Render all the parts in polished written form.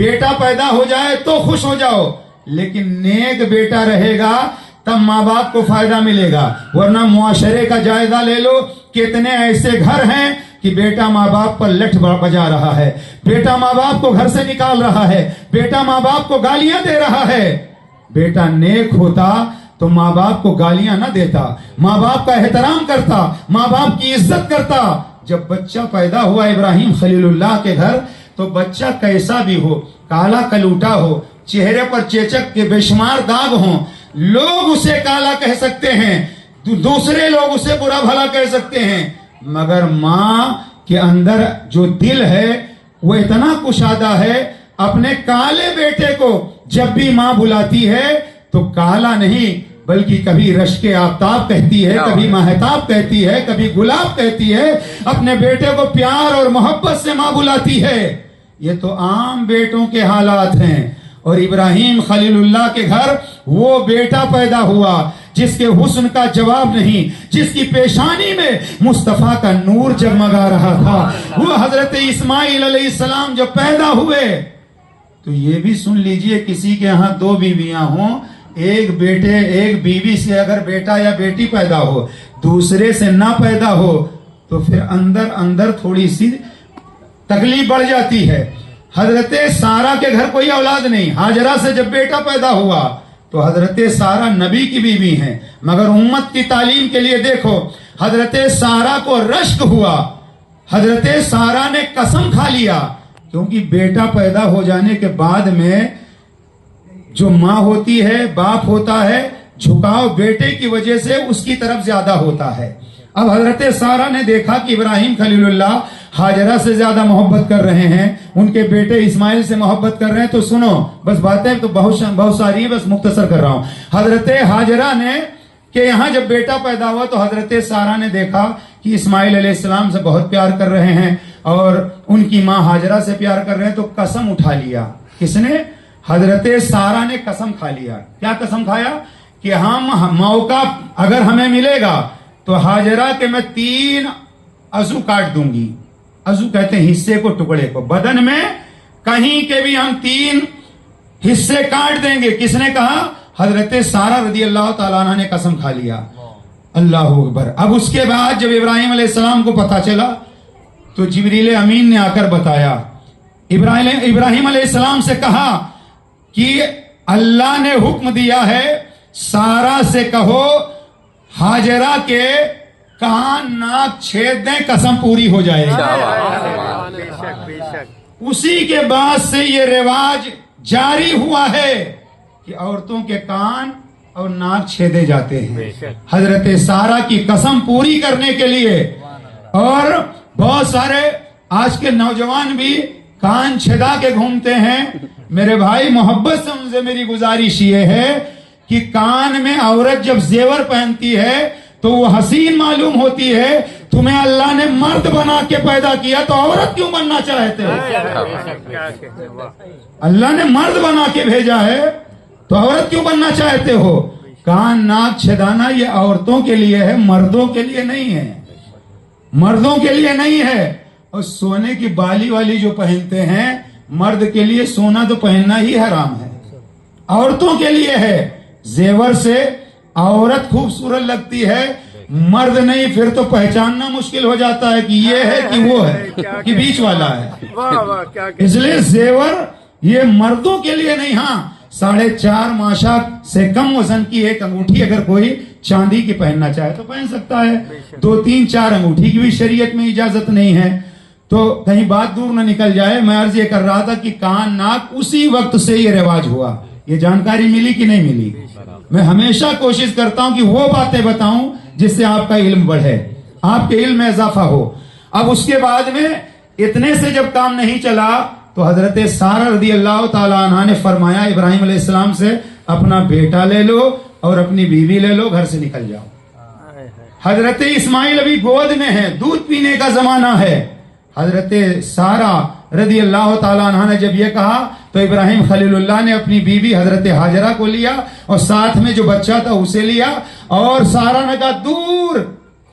بیٹا پیدا ہو جائے تو خوش ہو جاؤ، لیکن نیک بیٹا رہے گا تب ماں باپ کو فائدہ ملے گا، ورنہ معاشرے کا جائزہ لے لو، کتنے ایسے گھر ہیں کہ بیٹا ماں باپ پر لٹھ بجا رہا ہے، بیٹا ماں باپ کو گھر سے نکال رہا ہے، بیٹا ماں باپ کو گالیاں دے رہا ہے۔ بیٹا نیک ہوتا تو ماں باپ کو گالیاں نہ دیتا، ماں باپ کا احترام کرتا، ماں باپ کی عزت کرتا۔ جب بچہ پیدا ہوا ابراہیم خلیل اللہ کے گھر، تو بچہ کیسا بھی ہو، کالا کلوٹا ہو، چہرے پر چیچک کے بے شمار داغ ہوں، لوگ اسے کالا کہہ سکتے ہیں، دوسرے لوگ اسے برا بھلا کہہ سکتے ہیں، مگر ماں کے اندر جو دل ہے وہ اتنا کشادہ ہے، اپنے کالے بیٹے کو جب بھی ماں بلاتی ہے تو کالا نہیں بلکہ کبھی رشک آفتاب کہتی ہے، کبھی ماہتاب کہتی ہے، کبھی گلاب کہتی ہے، اپنے بیٹے کو پیار اور محبت سے ماں بلاتی ہے۔ یہ تو عام بیٹوں کے حالات ہیں، اور ابراہیم خلیل اللہ کے گھر وہ بیٹا پیدا ہوا جس کے حسن کا جواب نہیں، جس کی پیشانی میں مصطفیٰ کا نور جگمگا رہا تھا۔ وہ حضرت اسماعیل علیہ السلام جب پیدا ہوئے تو یہ بھی سن لیجئے، کسی کے ہاں 2 بیویاں ہوں، ایک بیٹے ایک بیوی سے اگر بیٹا یا بیٹی پیدا ہو، دوسرے سے نہ پیدا ہو تو پھر اندر تھوڑی سی تکلیف بڑھ جاتی ہے۔ حضرت سارہ کے گھر کوئی اولاد نہیں، ہاجرہ سے جب بیٹا پیدا ہوا تو حضرت سارہ نبی کی بیوی ہیں، مگر امت کی تعلیم کے لیے دیکھو، حضرت سارہ کو رشک ہوا، حضرت سارہ نے قسم کھا لیا، کیونکہ بیٹا پیدا ہو جانے کے بعد میں جو ماں ہوتی ہے، باپ ہوتا ہے، جھکاؤ بیٹے کی وجہ سے اس کی طرف زیادہ ہوتا ہے۔ اب حضرت سارہ نے دیکھا کہ ابراہیم خلیل اللہ ہاجرہ سے زیادہ محبت کر رہے ہیں، ان کے بیٹے اسماعیل سے محبت کر رہے ہیں، تو سنو، بس باتیں تو بہت ساری ہیں، بس مختصر کر رہا ہوں۔ حضرت ہاجرہ نے کہ یہاں جب بیٹا پیدا ہوا تو حضرت سارہ نے دیکھا کہ اسماعیل علیہ السلام سے بہت پیار کر رہے ہیں اور ان کی ماں ہاجرہ سے پیار کر رہے ہیں، تو قسم اٹھا لیا۔ کس نے؟ حضرت سارہ نے قسم کھا لیا۔ کیا قسم کھایا؟ کہ ہم موقع اگر ہمیں ملے گا تو ہاجرہ کے میں 3 عضو کاٹ دوں گی۔ عضو کہتے ہیں حصے کو، ٹکڑے کو، بدن میں کہیں کے بھی ہم 3 حصے کاٹ دیں گے۔ کس نے کہا؟ حضرت سارہ رضی اللہ تعالیٰ عنہ نے قسم کھا لیا۔ اللہ اکبر۔ اب اس کے بعد جب ابراہیم علیہ السلام کو پتا چلا تو جبریل امین نے آ کر بتایا، ابراہیم علیہ السلام سے کہا کہ اللہ نے حکم دیا ہے سارہ سے کہو ہاجرہ کے کان ناک چھید دیں، قسم پوری ہو جائے گی۔ اسی کے بعد سے یہ رواج جاری ہوا ہے کہ عورتوں کے کان اور ناک چھیدے جاتے ہیں حضرت سارہ کی قسم پوری کرنے کے لیے۔ اور بہت سارے آج کے نوجوان بھی کان چھدا کے گھومتے ہیں۔ میرے بھائی، محبت سے ان سے میری گزارش یہ ہے کہ کان میں عورت جب زیور پہنتی ہے تو وہ حسین معلوم ہوتی ہے۔ تمہیں اللہ نے مرد بنا کے پیدا کیا تو عورت کیوں بننا چاہتے ہو؟ اللہ نے مرد بنا کے بھیجا ہے تو عورت کیوں بننا چاہتے ہو؟ کان ناک چھدانا یہ عورتوں کے لیے ہے، مردوں کے لیے نہیں ہے، مردوں کے لیے نہیں ہے۔ اور سونے کی بالی والی جو پہنتے ہیں، مرد کے لیے سونا تو پہننا ہی حرام ہے، عورتوں کے لیے ہے۔ زیور سے عورت خوبصورت لگتی ہے، مرد نہیں، پھر تو پہچاننا مشکل ہو جاتا ہے کہ یہ ہے کہ وہ ہے کہ بیچ والا ہے۔ اس لیے زیور یہ مردوں کے لیے نہیں۔ ہاں، 4.5 ماشا سے کم وزن کی ایک انگوٹھی اگر کوئی چاندی کی پہننا چاہے تو پہن سکتا ہے، 2 3 4 انگوٹھی کی بھی شریعت میں اجازت نہیں ہے۔ تو کہیں بات دور نہ نکل جائے، میں عرض یہ کر رہا تھا کہ کان ناک اسی وقت سے یہ رواج ہوا۔ یہ جانکاری ملی کہ نہیں ملی؟ میں ہمیشہ کوشش کرتا ہوں کہ وہ باتیں بتاؤں جس سے آپ کا علم بڑھے، آپ کے علم میں اضافہ ہو۔ اب اس کے بعد میں اتنے سے جب کام نہیں چلا تو حضرت سارہ رضی اللہ تعالیٰ عنہ نے فرمایا ابراہیم علیہ السلام سے، اپنا بیٹا لے لو اور اپنی بیوی لے لو، گھر سے نکل جاؤ۔ حضرت اسماعیل ابھی گود میں ہے، دودھ پینے کا زمانہ ہے۔ حضرت سارہ رضی اللہ تعالیٰ عنہ نے جب یہ کہا تو ابراہیم خلیل اللہ نے اپنی بیوی حضرت ہاجرہ کو لیا اور ساتھ میں جو بچہ تھا اسے لیا، اور سارہ نے کہا دور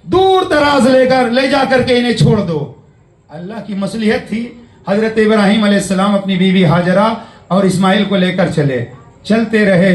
دور دراز لے جا کر کے انہیں چھوڑ دو۔ اللہ کی مصلحت تھی، حضرت ابراہیم علیہ السلام اپنی بیوی ہاجرہ اور اسماعیل کو لے کر چلے. چلتے رہے.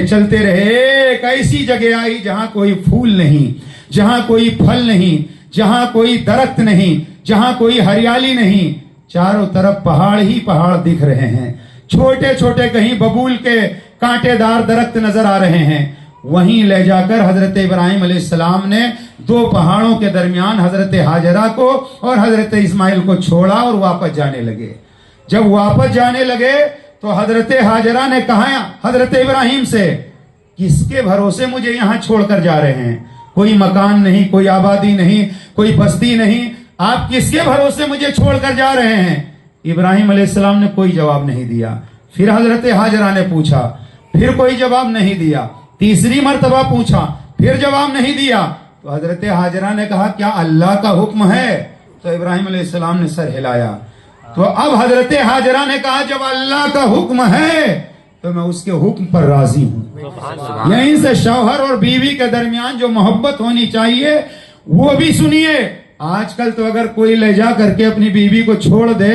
ایک ایسی جگہ آئی جہاں کوئی پھول نہیں, جہاں کوئی پھل نہیں, جہاں کوئی درخت نہیں, جہاں کوئی ہریالی نہیں. چاروں طرف پہاڑ ہی پہاڑ دکھ رہے ہیں. چھوٹے چھوٹے کہیں ببول کے کانٹے دار درخت نظر آ رہے ہیں. وہیں لے جا کر حضرت ابراہیم علیہ السلام نے دو پہاڑوں کے درمیان حضرت ہاجرہ کو اور حضرت اسماعیل کو چھوڑا اور واپس جانے لگے. جب واپس جانے لگے تو حضرت ہاجرہ نے کہا حضرت ابراہیم سے, کس کے بھروسے مجھے یہاں چھوڑ کر جا رہے ہیں؟ کوئی مکان نہیں, کوئی آبادی نہیں, کوئی بستی نہیں, آپ کس کے بھروسے مجھے چھوڑ کر جا رہے ہیں؟ ابراہیم علیہ السلام نے کوئی جواب نہیں دیا. پھر حضرت ہاجرہ نے پوچھا, پھر کوئی جواب نہیں دیا. تیسری مرتبہ پوچھا, پھر جواب نہیں دیا. تو حضرت ہاجرہ نے کہا کیا اللہ کا حکم ہے؟ تو ابراہیم علیہ السلام نے سر ہلایا. تو اب حضرت ہاجرہ نے کہا جب اللہ کا حکم ہے تو میں اس کے حکم پر راضی ہوں. یہیں سے شوہر اور بیوی کے درمیان جو محبت ہونی چاہیے وہ بھی سنیے. آج کل تو اگر کوئی لے جا کر کے اپنی بیوی کو چھوڑ دے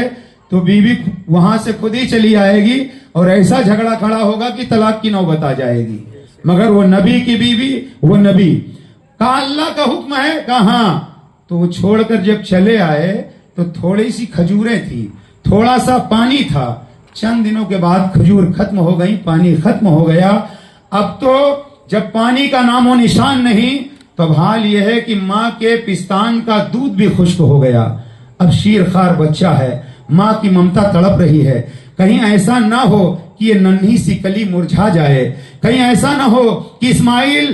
تو بیوی وہاں سے خود ہی چلی آئے گی اور ایسا جھگڑا کھڑا ہوگا کہ طلاق کی نوبت آ جائے گی. مگر وہ نبی کی بیوی, وہ نبی کہا اللہ کا حکم ہے, کہاں. تو وہ چھوڑ کر جب چلے آئے تو تھوڑی سی کھجوریں تھی, تھوڑا سا پانی تھا. چند دنوں کے بعد کھجور ختم ہو گئی, پانی ختم ہو گیا. اب تو جب پانی کا نام و نشان نہیں تو اب حال یہ ہے کہ ماں کے پستان کا دودھ بھی خشک ہو گیا. اب شیر خار بچہ ہے, ماں کی ممتا تڑپ رہی ہے. کہیں ایسا نہ ہو کہ یہ ننھی سی کلی مرجھا جائے, کہیں ایسا نہ ہو کہ اسماعیل